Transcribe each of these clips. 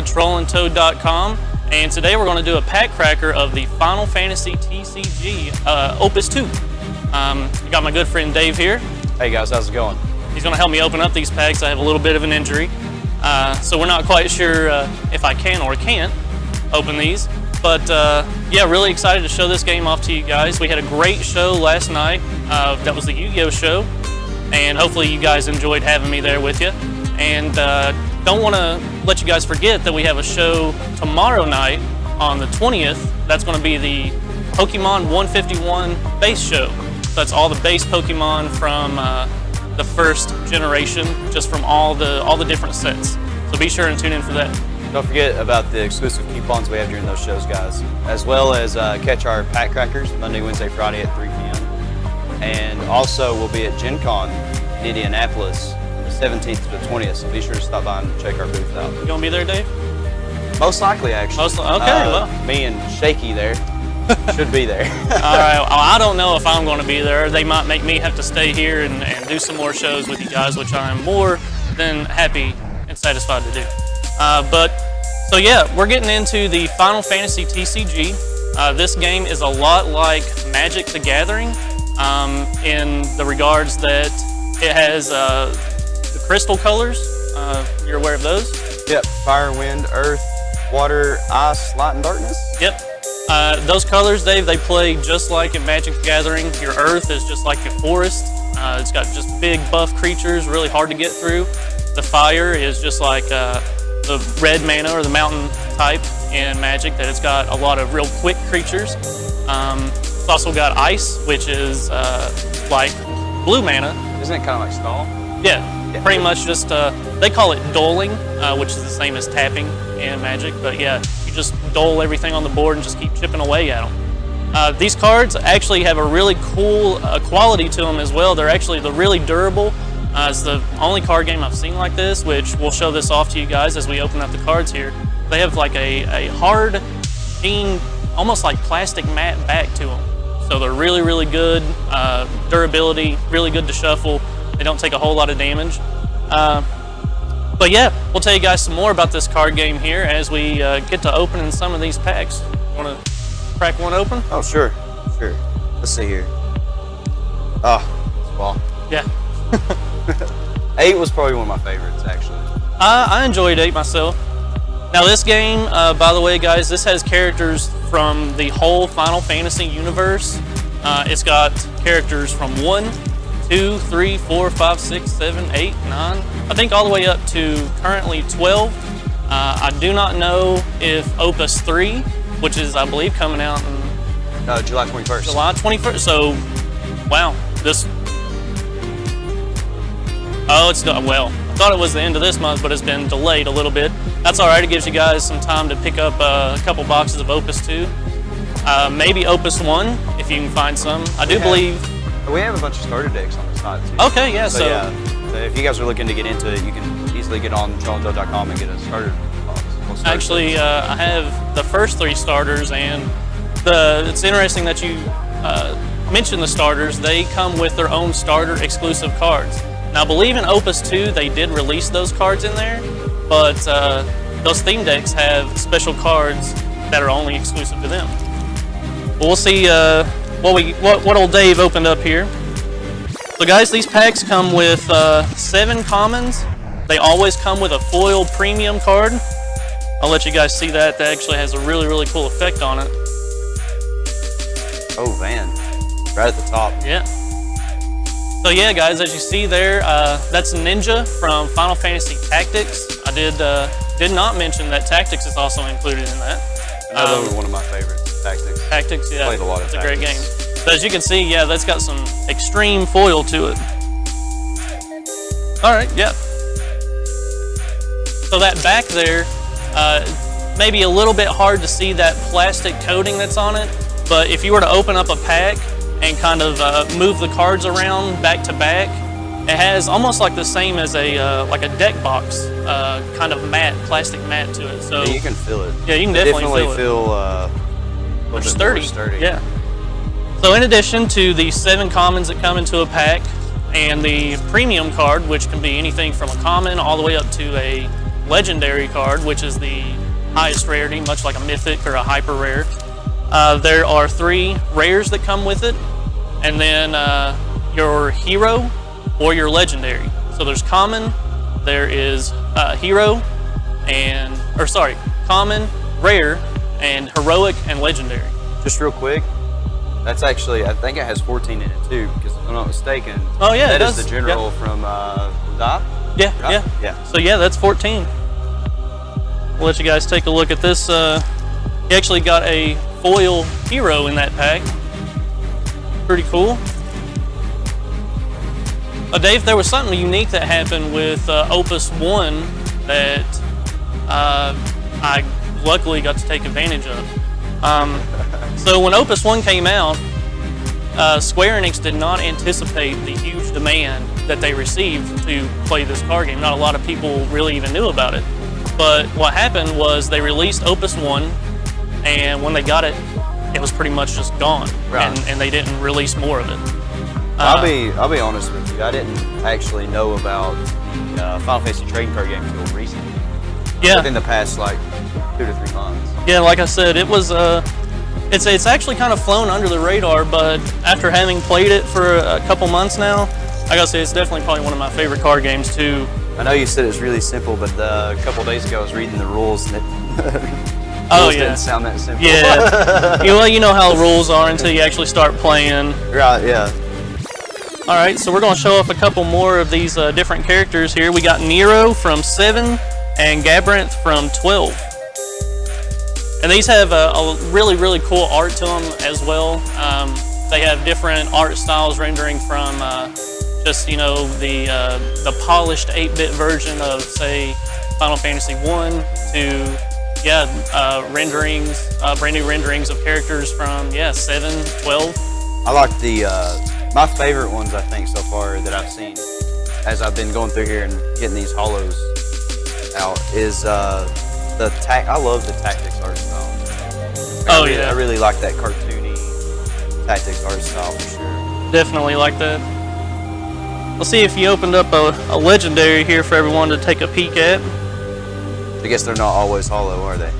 TrollingToad.com, and today we're going to do a pack cracker of the Final Fantasy TCG Opus 2. I got my good friend Dave here. Hey guys, how's it going? He's going to help me open up these packs. I have a little bit of an injury, so we're not quite sure if I can or can't open these. But yeah, really excited to show this game off to you guys. We had a great show last night. That was the Yu-Gi-Oh show, and hopefully you guys enjoyed having me there with you. And don't want to let you guys forget that we have a show tomorrow night on the 20th. That's going to be the Pokemon 151 base show. So that's all the base Pokemon from the first generation, just from all the different sets. So be sure and tune in for that. Don't forget about the exclusive coupons we have during those shows, guys, as well as catch our pack crackers Monday, Wednesday, Friday at 3 p.m. And also we'll be at Gen Con in Indianapolis, the 17th to the 20th, so be sure to stop by and check our booth out. You gonna be there, Dave? Most likely, actually. Okay, well. Me and Shaky there should be there. All right, well, I don't know if I'm going to be there. They might make me have to stay here and do some more shows with you guys, which I am more than happy and satisfied to do. So yeah, we're getting into the Final Fantasy TCG. This game is a lot like Magic the Gathering in the regards that it has the crystal colors. You're aware of those? Yep, fire, wind, earth, water, ice, light, and darkness. Yep. Those colors, Dave, they play just like in Magic the Gathering. Your earth is just like your forest. It's got just big buff creatures, really hard to get through. The fire is just like the red mana or the mountain type in Magic, that it's got a lot of real quick creatures. It's also got ice, which is like blue mana. Isn't it kind of like stall? Yeah, pretty much just, they call it doling, which is the same as tapping in Magic, but yeah, you just dole everything on the board and just keep chipping away at them. These cards actually have a really cool quality to them as well. They're really durable. It's the only card game I've seen like this, which we'll show this off to you guys as we open up the cards here. They have like a hard sheen, almost like plastic matte back to them. So they're really, really good durability, really good to shuffle. They don't take a whole lot of damage. But yeah, we'll tell you guys some more about this card game here as we get to opening some of these packs. Want to crack one open? Oh, sure. Let's see here. Oh, well. Yeah. 8 was probably one of my favorites, actually. I enjoyed 8 myself. Now this game, by the way, guys, this has characters from the whole Final Fantasy universe. It's got characters from 1, 2, 3, 4, 5, 6, 7, 8, 9, I think all the way up to currently 12. I do not know if Opus 3, which is, I believe, coming out in July 21st. July 21st. So, wow, this. Oh, it's done. Well, I thought it was the end of this month, but it's been delayed a little bit. That's all right. It gives you guys some time to pick up a couple boxes of Opus 2, maybe Opus 1 if you can find some. I do believe. We have a bunch of starter decks on the side too. Okay, yeah. So if you guys are looking to get into it, you can easily get on TrollingToad.com and get a starter box. Actually, I have the first 3 starters, and it's interesting that you mentioned the starters. They come with their own starter exclusive cards. Now, I believe in Opus 2 they did release those cards in there, but those theme decks have special cards that are only exclusive to them. But we'll see what old Dave opened up here. So guys, these packs come with 7 commons. They always come with a foil premium card. I'll let you guys see that. That actually has a really, really cool effect on it. Oh man, right at the top. Yeah. So yeah, guys, as you see there, that's Ninja from Final Fantasy Tactics. I did not mention that Tactics is also included in that. Another one of my favorites, Tactics. Tactics, yeah. Played a lot of It's a Tactics. great game. But as you can see, yeah, that's got some extreme foil to it. All right, yeah. So that back there, maybe a little bit hard to see that plastic coating that's on it, but if you were to open up a pack and kind of move the cards around back to back, it has almost like the same as a deck box, kind of matte, plastic matte to it. So yeah, you can feel it. Yeah, you can definitely feel they're sturdy. Yeah. So in addition to the 7 commons that come into a pack and the premium card, which can be anything from a common all the way up to a legendary card, which is the highest rarity, much like a mythic or a hyper rare. There are 3 rares that come with it, and then your hero or your legendary. So there's common, there is hero, common, rare, and heroic and legendary. Just real quick, that's actually, I think it has 14 in it too, because if I'm not mistaken, oh yeah, that it is does. the general from Da? Yeah, right? yeah. So yeah, that's 14. We'll let you guys take a look at this. He actually got a foil hero in that pack. Pretty cool. Dave, there was something unique that happened with Opus 1 that I luckily got to take advantage of. So when Opus 1 came out, Square Enix did not anticipate the huge demand that they received to play this card game. Not a lot of people really even knew about it. But what happened was they released Opus 1, and when they got it, it was pretty much just gone. Right. And they didn't release more of it. I'll be honest with you. I didn't actually know about the Final Fantasy trading card game until recently. Yeah. Within the past 2 to 3 months. Yeah, like I said, it was it's actually kind of flown under the radar, but after having played it for a couple months now, I gotta say it's definitely probably one of my favorite card games too. I know you said it's really simple, but a couple days ago I was reading the rules and Oh yeah, yeah, didn't sound that simple. Yeah. You know how the rules are until you actually start playing. Right. Yeah. All right, so we're going to show off a couple more of these different characters here. We got Nero from 7 and Gabrianth from 12. And these have a really, really cool art to them as well. They have different art styles rangering from just, the polished 8-bit version of, say, Final Fantasy 1 to, renderings, brand new renderings of characters from, 7, 12. I like the... my favorite ones, I think, so far that I've seen as I've been going through here and getting these holos out is I love the tactics art style. I really like that cartoony tactics art style for sure. Definitely like that. Let's see if you opened up a legendary here for everyone to take a peek at. I guess they're not always holo, are they?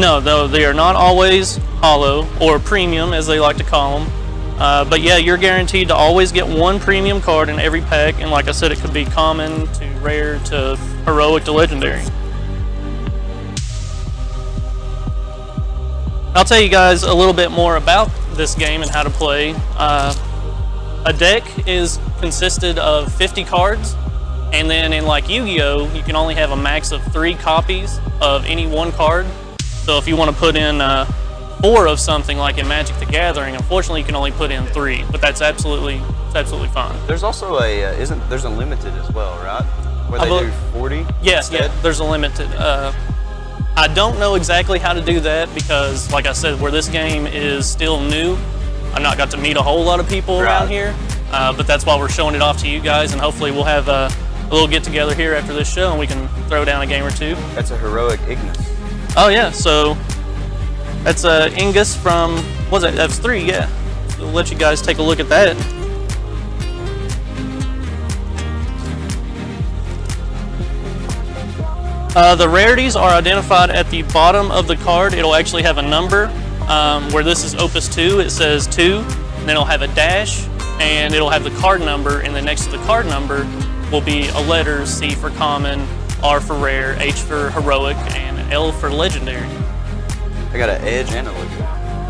No, though they are not always holo or premium, as they like to call them. But yeah, you're guaranteed to always get one premium card in every pack, and like I said, it could be common to rare to heroic to legendary. I'll tell you guys a little bit more about this game and how to play. A deck is consisted of 50 cards, and then in like Yu-Gi-Oh, you can only have a max of 3 copies of any one card. So if you want to put in 4 of something like in Magic the Gathering, unfortunately you can only put in 3, but that's absolutely fine. There's also there's a limited as well, right? Where they do 40? Yes, yeah, there's a limited. I don't know exactly how to do that because, like I said, where this game is still new, I've not got to meet a whole lot of people around here, but that's why we're showing it off to you guys, and hopefully we'll have a little get-together here after this show and we can throw down a game or two. That's a heroic Ignis. Oh yeah, so that's Ingus from, what's that? That's 3, yeah. So we'll let you guys take a look at that. The rarities are identified at the bottom of the card. It'll actually have a number. Where this is Opus 2, it says 2, and then it'll have a dash, and it'll have the card number, and then next to the card number will be a letter, C for common, R for rare, H for heroic, and L for legendary. I got an edge and a Laguna.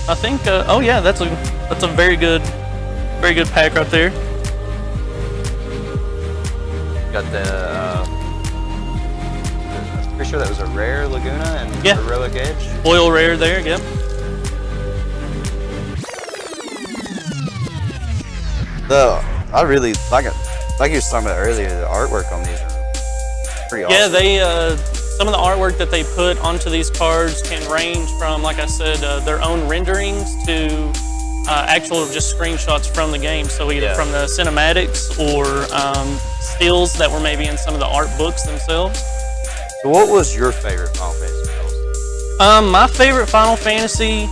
I think, oh yeah, that's a very good pack right there. Got I'm pretty sure that was a rare Laguna and heroic edge. Foil rare there, yep. I really like it. Like you were talking about earlier, the artwork on these are pretty awesome. Yeah, they some of the artwork that they put onto these cards can range from, like I said, their own renderings to actual just screenshots from the game. So either from the cinematics or stills that were maybe in some of the art books themselves. So what was your favorite Final Fantasy? My favorite Final Fantasy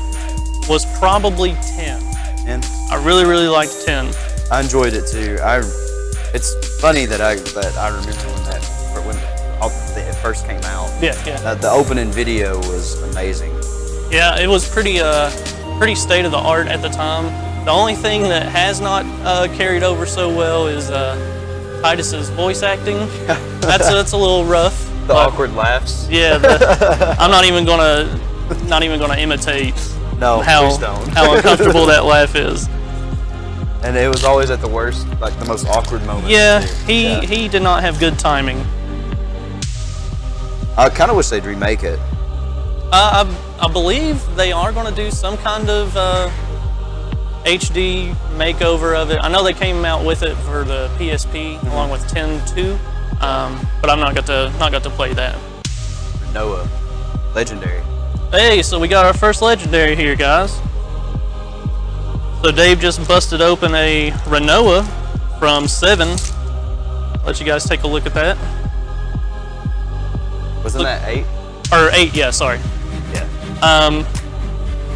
was probably 10. 10? I really, really liked 10. I enjoyed it too. It's funny that I remember when that first came out. Yeah. The opening video was amazing. Yeah, it was pretty state of the art at the time. The only thing that has not carried over so well is Titus's voice acting. That's a little rough. The awkward laughs. Yeah, I'm not even gonna imitate No, how please don't. how uncomfortable that laugh is. And it was always at the worst, like the most awkward moment. Yeah, he did not have good timing. I kind of wish they'd remake it. I believe they are going to do some kind of HD makeover of it. I know they came out with it for the PSP along with 10.2, but I'm not got to play that. Noah, legendary. Hey, so we got our first legendary here, guys. So Dave just busted open a Renoa from 7. Let you guys take a look at that. Wasn't that 8? Or 8, yeah, sorry. Yeah.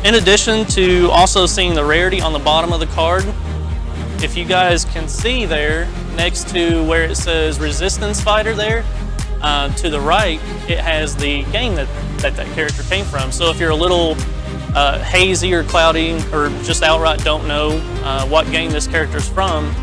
In addition to also seeing the rarity on the bottom of the card, if you guys can see there, next to where it says Resistance Fighter there, to the right, it has the game that character came from. So if you're a little hazy or cloudy or just outright don't know what game this character's from,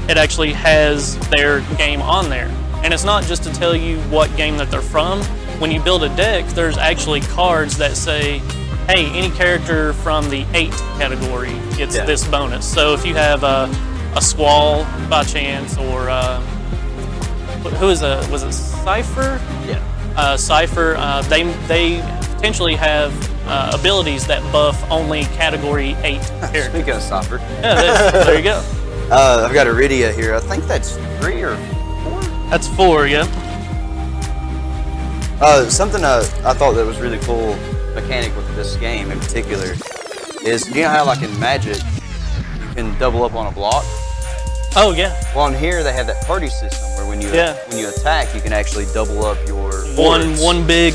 it actually has their game on there. And it's not just to tell you what game that they're from. When you build a deck, there's actually cards that say, hey, any character from the 8 category gets this bonus. So if you have a Squall by chance, or was it Cypher? Yeah. Cypher, they potentially have abilities that buff only category 8 characters. Speaking of Cypher. Yeah, there you go. I've got Iridia here. I think that's 3 or 4? That's 4, yeah. Something I thought that was really cool mechanic with this game in particular is, you know how like in Magic you can double up on a block? Oh yeah. Well, in here they have that party system where when you attack, you can actually double up your forwards. one big.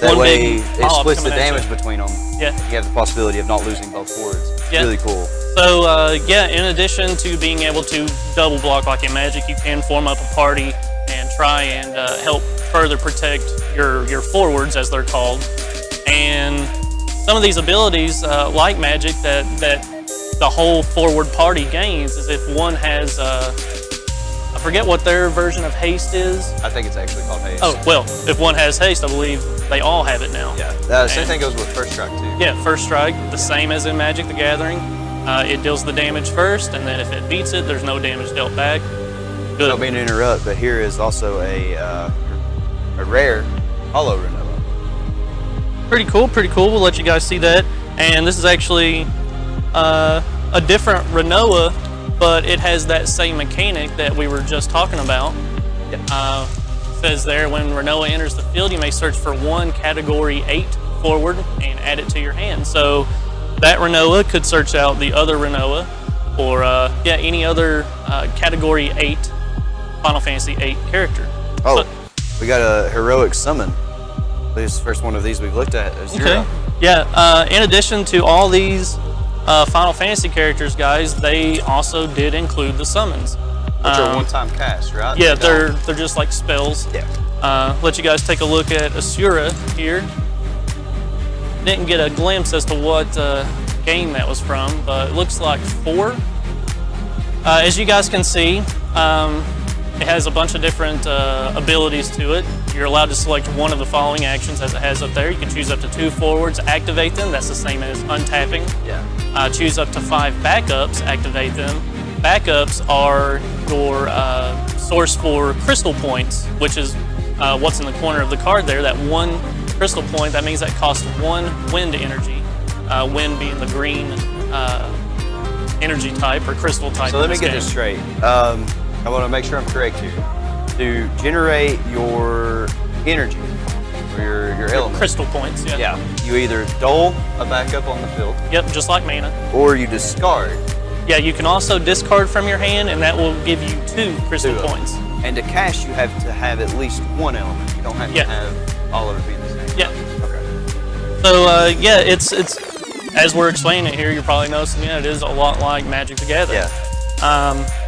That one way big it splits the coming at damage you. between them. Yeah. You have the possibility of not losing both forwards. It's really cool. So yeah, in addition to being able to double block like in Magic, you can form up a party and try and help further protect your forwards, as they're called. And some of these abilities, like Magic, that the whole forward party gains is if one has, I forget what their version of haste is. I think it's actually called haste. Oh, well, if one has haste, I believe they all have it now. Yeah, same thing goes with first strike too. Yeah, first strike, the same as in Magic the Gathering. It deals the damage first, and then if it beats it, there's no damage dealt back. Good. Don't mean to interrupt, but here is also a rare Hollow Renoa. Pretty cool, pretty cool. We'll let you guys see that. And this is actually a different Renoa, but it has that same mechanic that we were just talking about. Says there, when Renoa enters the field, you may search for one category 8 forward and add it to your hand. So that Renoa could search out the other Renoa, or any other category 8 Final Fantasy 8 character. Oh, we got a heroic summon. This is the first one of these we've looked at. Okay. Yeah. In addition to all these Final Fantasy characters, guys, they also did include the summons, which are one-time cast, right? Yeah, they're just like spells. Yeah. Let you guys take a look at Asura here. Didn't get a glimpse as to what game that was from, but it looks like 4. As you guys can see, it has a bunch of different abilities to it. You're allowed to select one of the following actions as it has up there. You can choose up to 2 forwards, activate them. That's the same as untapping. Yeah. Choose up to 5 backups, activate them. Backups are your source for crystal points, which is what's in the corner of the card there. That 1 crystal point, that means that costs 1 wind energy. Wind being the green energy type or crystal type. So let me get this straight. I want to make sure I'm correct here. To generate your energy, or your element. Crystal points, yeah. Yeah. You either dole a backup on the field. Yep, just like mana. Or you discard. Yeah, you can also discard from your hand, and that will give you 2 crystal points. And to cast, you have to have at least 1 element. You don't have to have all of it be the same. Yeah. Okay. So it's as we're explaining it here, you're probably noticing it is a lot like Magic the Gathering. Yeah.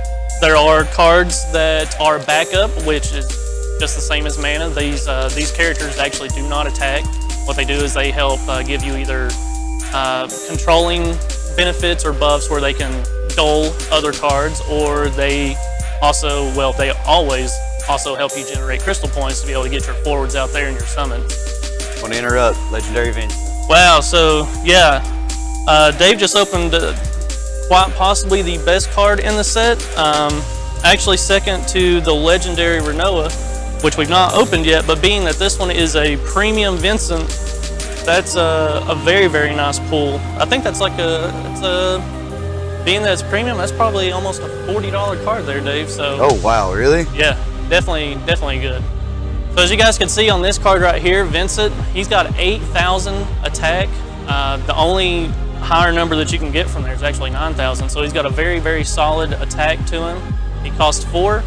There are cards that are backup, which is just the same as mana. These characters actually do not attack. What they do is they help give you either controlling benefits or buffs where they can dole other cards, or they also, well, they always also help you generate crystal points to be able to get your forwards out there and your summons. Want to interrupt, Legendary Vincent. Wow, so yeah, Dave just opened quite possibly the best card in the set. Actually second to the Legendary Renoa, which we've not opened yet, but being that this one is a premium Vincent, that's a very, very nice pull. I think that's like being that it's premium, that's probably almost a $40 card there, Dave. So. Oh wow, really? Yeah, definitely good. So as you guys can see on this card right here, Vincent, he's got 8,000 attack. The only higher number that you can get from there is actually 9,000. So he's got a very, very solid attack to him. He costs 4.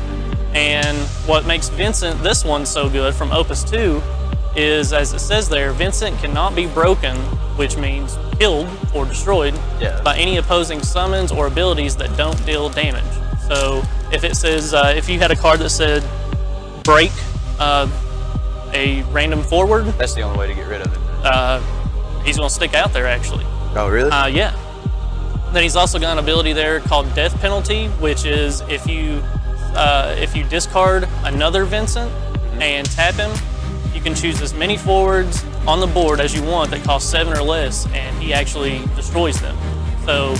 And what makes Vincent, this one, so good from Opus 2 is, as it says there, Vincent cannot be broken, which means killed or destroyed, by any opposing summons or abilities that don't deal damage. So if it says, if you had a card that said break a random forward, that's the only way to get rid of it. He's going to stick out there actually. Oh really? Yeah. Then he's also got an ability there called Death Penalty, which is if you discard another Vincent and tap him, you can choose as many forwards on the board as you want that cost 7 or less, and he actually destroys them. So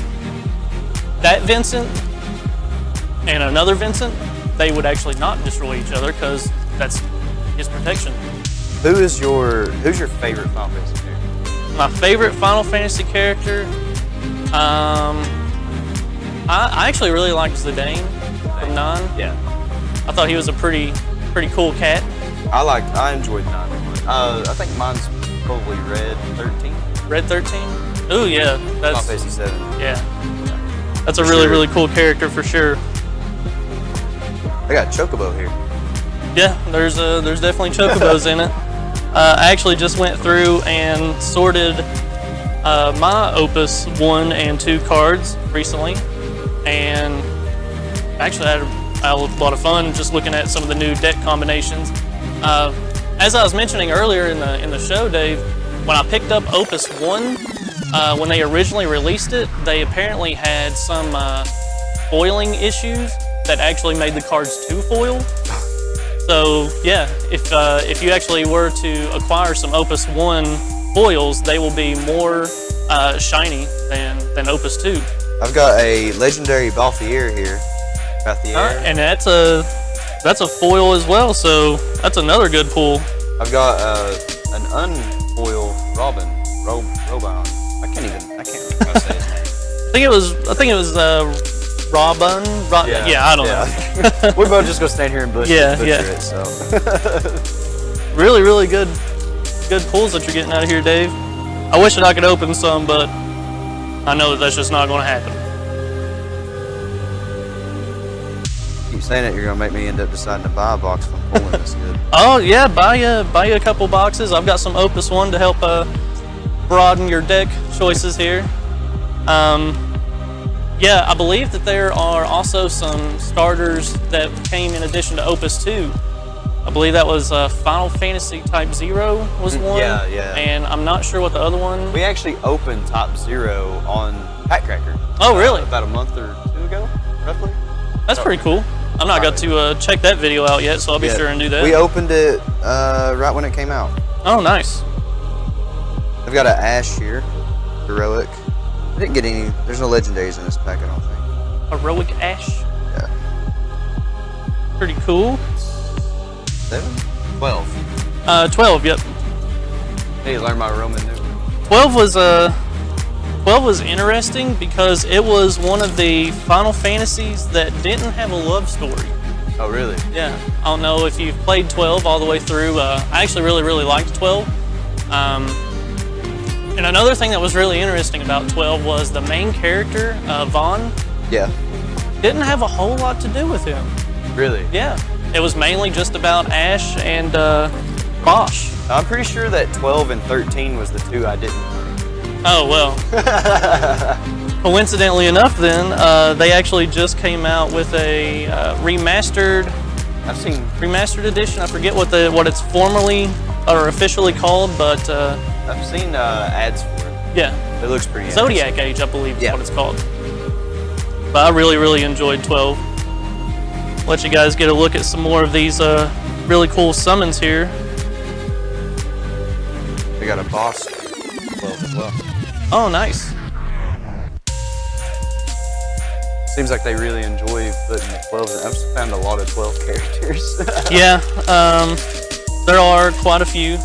that Vincent and another Vincent, they would actually not destroy each other because that's his protection. Who's your favorite Final Fantasy character? My favorite Final Fantasy character, I actually really liked Zidane from 9. Yeah. I thought he was a pretty cool cat. I enjoyed 9. I think mine's probably Red 13. Red 13? Ooh, yeah. That's Final Fantasy 7. Yeah. That's a really cool character for sure. I got Chocobo here. Yeah, there's definitely Chocobos in it. I actually just went through and sorted my Opus 1 and 2 cards recently, and actually I had a lot of fun just looking at some of the new deck combinations. As I was mentioning earlier in the show, Dave, when I picked up Opus 1, when they originally released it, they apparently had some foiling issues that actually made the cards 2-foil. So yeah, if you actually were to acquire some Opus 1 foils, they will be more shiny than Opus 2. I've got a Legendary Balthier here. And that's a foil as well, so that's another good pull. I've got an unfoil Robin. I can't remember how to say his name. I think it was Robin. Yeah, I don't know. We're both just gonna stand here and butcher it. So really good pulls that you're getting out of here, Dave. I wish that I could open some, but I know that's just not going to happen. Keep saying it, you're gonna make me end up deciding to buy a box from pulling this good. Oh yeah, buy you a couple boxes. I've got some Opus 1 to help broaden your deck choices here. Yeah, I believe that there are also some starters that came in addition to Opus 2. I believe that was Final Fantasy Type 0 was one. Yeah. And I'm not sure what the other one. We actually opened Top 0 on Packcracker. Oh, really? About a month or 2 ago, roughly. That's pretty cool. I'm not got to check that video out yet, so I'll be sure and do that. We opened it right when it came out. Oh, nice. I've got an Ash here, Heroic. I didn't get any. There's no legendaries in this pack, I don't think. Heroic Ash. Yeah. Pretty cool. 7? 12. 12. Yep. Need to learn my Roman numeral. 12 was interesting because it was one of the Final Fantasies that didn't have a love story. Oh, really? Yeah. I don't know if you've played 12 all the way through. I actually really liked 12. And another thing that was really interesting about 12 was the main character, Vaughn. Yeah. Didn't have a whole lot to do with him. Really? Yeah. It was mainly just about Ash and Bosch. I'm pretty sure that 12 and 13 was the 2 I didn't play. Oh, well. Coincidentally enough then, they actually just came out with a remastered I've seen remastered edition. I forget what it's formally or officially called, but I've seen ads for it. Yeah, It looks pretty Zodiac Age, I believe, is Yeah. what it's called. But I really enjoyed 12. Let you guys get a look at some more of these really cool summons here. We got a boss 12 as well. Oh, nice. Seems like they really enjoy putting the 12s in. I've found a lot of 12 characters. Yeah, there are quite a few.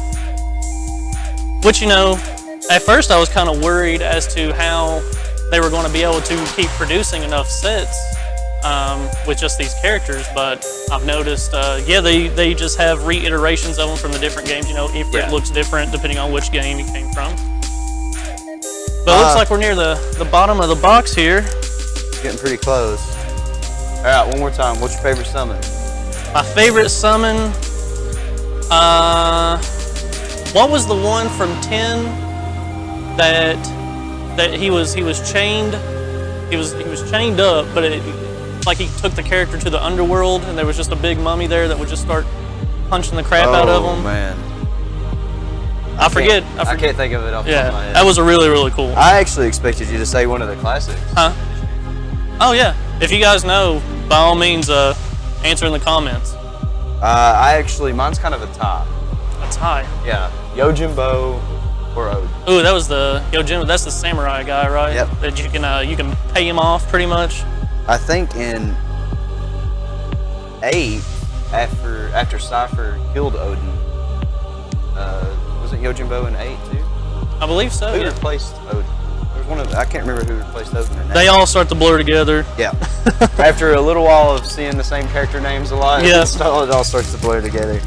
Which, you know, at first I was kind of worried as to how they were going to be able to keep producing enough sets with just these characters, but I've noticed, yeah, they just have reiterations of them from the different games. You know, Ifrit looks different depending on which game you came from. But it looks like we're near the bottom of the box here. Getting pretty close. All right, one more time. What's your favorite summon? My favorite summon, what was the one from 10 that he was chained? He was chained up, but it's like he took the character to the underworld, and there was just a big mummy there that would just start punching the crap out of him. Oh man, I forget. I can't think of it off the top of my head. That was a really cool. I actually expected you to say one of the classics. Huh? Oh yeah. If you guys know, by all means, answer in the comments. Mine's kind of a tie. A tie. Yeah, Yojimbo or Ode. Ooh, that was the Yojimbo. That's the samurai guy, right? Yep. That you can pay him off pretty much. I think in 8, after Cypher killed Odin, was it Yojimbo in 8 too? I believe so. Who replaced Odin? There's one of I can't remember who replaced Odin in 8. They all start to blur together. Yeah. After a little while of seeing the same character names a lot, Yeah. it all starts to blur together.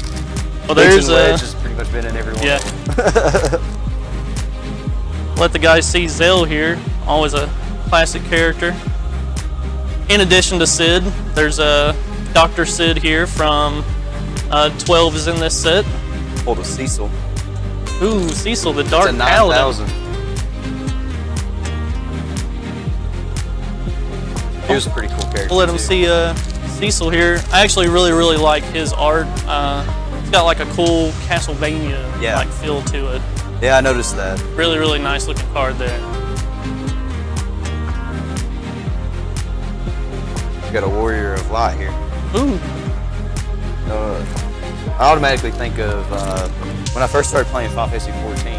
Well, there's Wedge has pretty much been in every one. Yeah. Of them. Let the guys see Zell here. Always a classic character. In addition to Sid, there's Dr. Sid here from 12 is in this set. Hold a Cecil. Ooh, Cecil, the Dark It's a Paladin. 9,000. He was a pretty cool character. We'll let him too. see Cecil here. I actually really like his art. It's got like a cool Castlevania like feel to it. Yeah, I noticed that. Really nice looking card there. We got a Warrior of Light here. Ooh. I automatically think of when I first started playing Final Fantasy 14.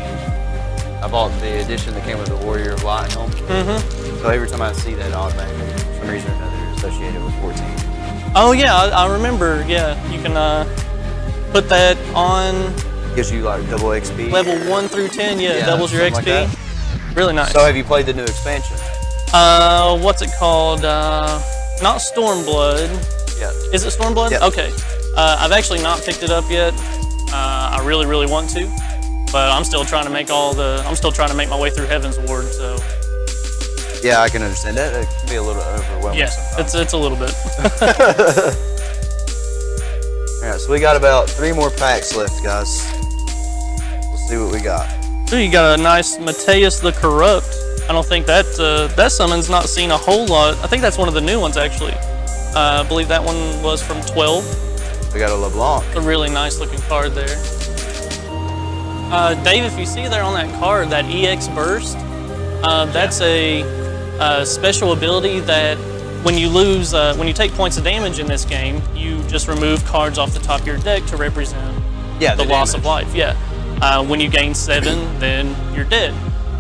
I bought the edition that came with the Warrior of Light helm. So every time I see that, automatically, for some reason or another, associated with 14. Oh yeah, I remember. Yeah, you can put that on. Gives you like double XP. Level 1 through 10, yeah, doubles your XP. Like really nice. So have you played the new expansion? What's it called? Not Stormblood. Yeah. Is it Stormblood? Yeah. Okay. I've actually not picked it up yet. I really want to, but I'm still trying to make I'm still trying to make my way through Heaven's Ward. So. Yeah, I can understand that. It can be a little overwhelming. Yeah, sometimes. it's a little bit. All right, so we got about 3 more packs left, guys. We'll see what we got. Ooh, you got a nice Mateus the Corrupt. I don't think that summon's not seen a whole lot. I think that's one of the new ones actually. I believe that one was from 12. We got a LeBlanc. A really nice looking card there. Dave, if you see there on that card, that EX Burst, that's a special ability that when you lose, when you take points of damage in this game, you just remove cards off the top of your deck to represent the loss of life. Yeah. When you gain 7, then you're dead.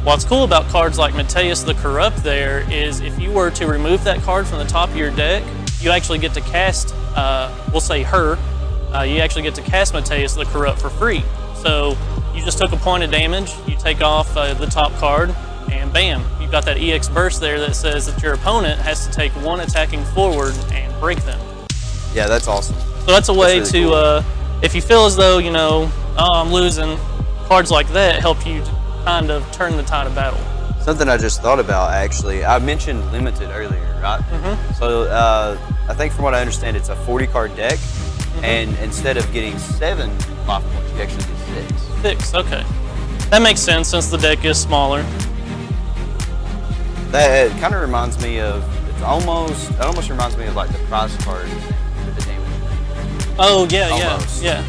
What's cool about cards like Mateus the Corrupt there is if you were to remove that card from the top of your deck, you actually get to cast, we'll say her, you actually get to cast Mateus the Corrupt for free. So you just took a point of damage, you take off the top card, and bam, you've got that EX Burst there that says that your opponent has to take 1 attacking forward and break them. Yeah, that's awesome. So that's a way really to, cool. If you feel as though, you know, oh, I'm losing, cards like that help you to kind of turn the tide of battle. Something I just thought about, actually. I mentioned limited earlier, right? So I think from what I understand, it's a 40-card deck, and instead of getting 7 life points, you actually get 6. 6, okay. That makes sense since the deck is smaller. That kind of reminds me of, it almost reminds me of like the prize card with the damage. Oh yeah, Almost. yeah.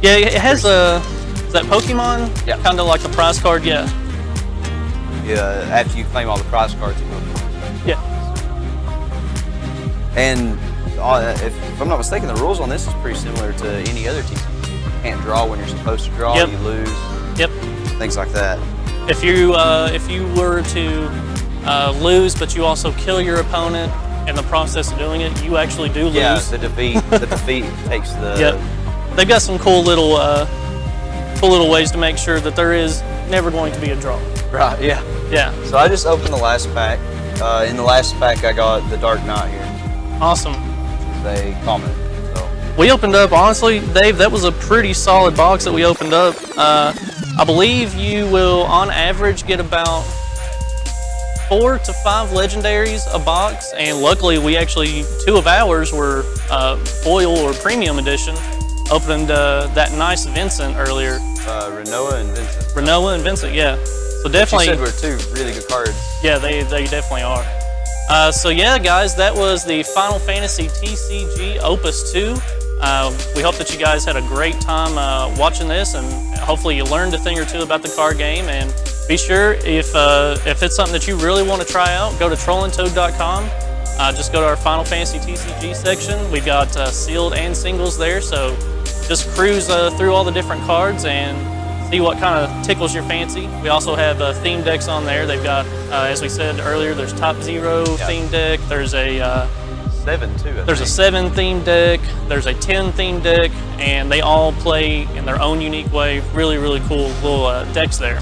It has is that Pokemon? Yeah. Kind of like the prize card, yeah. Yeah, after you claim all the prize cards, you go. Yeah. And if I'm not mistaken, the rules on this is pretty similar to any other TCG. You can't draw when you're supposed to draw. Yep. You lose. Yep. Things like that. If you were to lose, but you also kill your opponent in the process of doing it, you actually do lose. Yeah, the defeat takes the. Yep. They've got some cool little ways to make sure that there is never going to be a draw. Right. Yeah. Yeah. So I just opened the last pack. In the last pack, I got the Dark Knight here. Awesome. They comment. So. We opened up, honestly, Dave, that was a pretty solid box that we opened up. I believe you will, on average, get about 4 to 5 legendaries a box, and luckily we actually, 2 of ours were foil or premium edition. Opened that nice Vincent earlier. Renoa and Vincent. Renoa and Vincent, yeah. So definitely. You said were 2 really good cards. Yeah, they definitely are. So yeah, guys, that was the Final Fantasy TCG Opus 2. We hope that you guys had a great time watching this, and hopefully you learned a thing or two about the card game. And be sure, if it's something that you really want to try out, go to trollandtoad.com. Just go to our Final Fantasy TCG section. We've got sealed and singles there, so just cruise through all the different cards and see what kind of tickles your fancy. We also have theme decks on there. They've got, as we said earlier, there's Top Zero theme deck. There's a 7 too. There's a 7 theme deck. There's a 10 theme deck, and they all play in their own unique way. Really, really cool little decks there.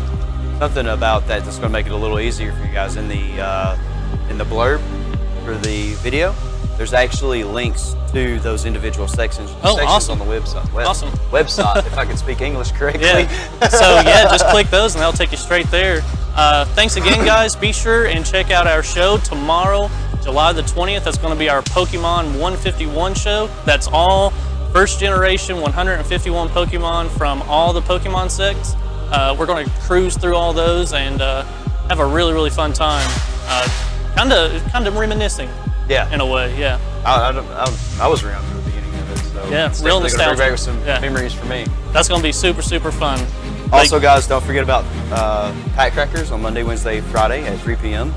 Something about that that's going to make it a little easier for you guys in the blurb for the video. There's actually links to those individual sections. Oh, sections awesome. on the website. Awesome. Website, if I could speak English correctly. Yeah. So yeah, just click those and they'll take you straight there. Thanks again, guys. Be sure and check out our show tomorrow, July the 20th. That's going to be our Pokemon 151 show. That's all first generation 151 Pokemon from all the Pokemon sects. We're going to cruise through all those and have a really, really fun time. Kind of reminiscing. Yeah. In a way, yeah. I was around for the beginning of it, so yeah, it's real definitely nostalgic. gonna bring back some memories for me. That's going to be super, super fun. Also, guys, don't forget about Pat Crackers on Monday, Wednesday, Friday at 3 p.m.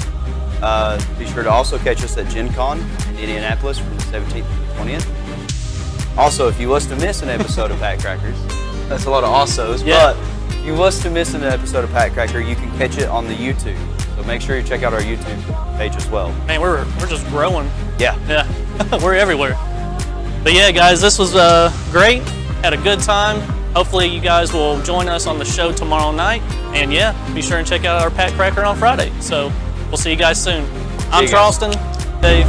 Be sure to also catch us at Gen Con in Indianapolis from the 17th to the 20th. Also, if you was to miss an episode of Pat Crackers, that's a lot of alsos, but if you was to miss an episode of Pat Cracker, you can catch it on the YouTube. So make sure you check out our YouTube page as well. Man, we're just growing. Yeah. Yeah, we're everywhere. But yeah, guys, this was great. Had a good time. Hopefully you guys will join us on the show tomorrow night. And yeah, be sure and check out our Pat Cracker on Friday. So we'll see you guys soon. I'm Charleston, Dave.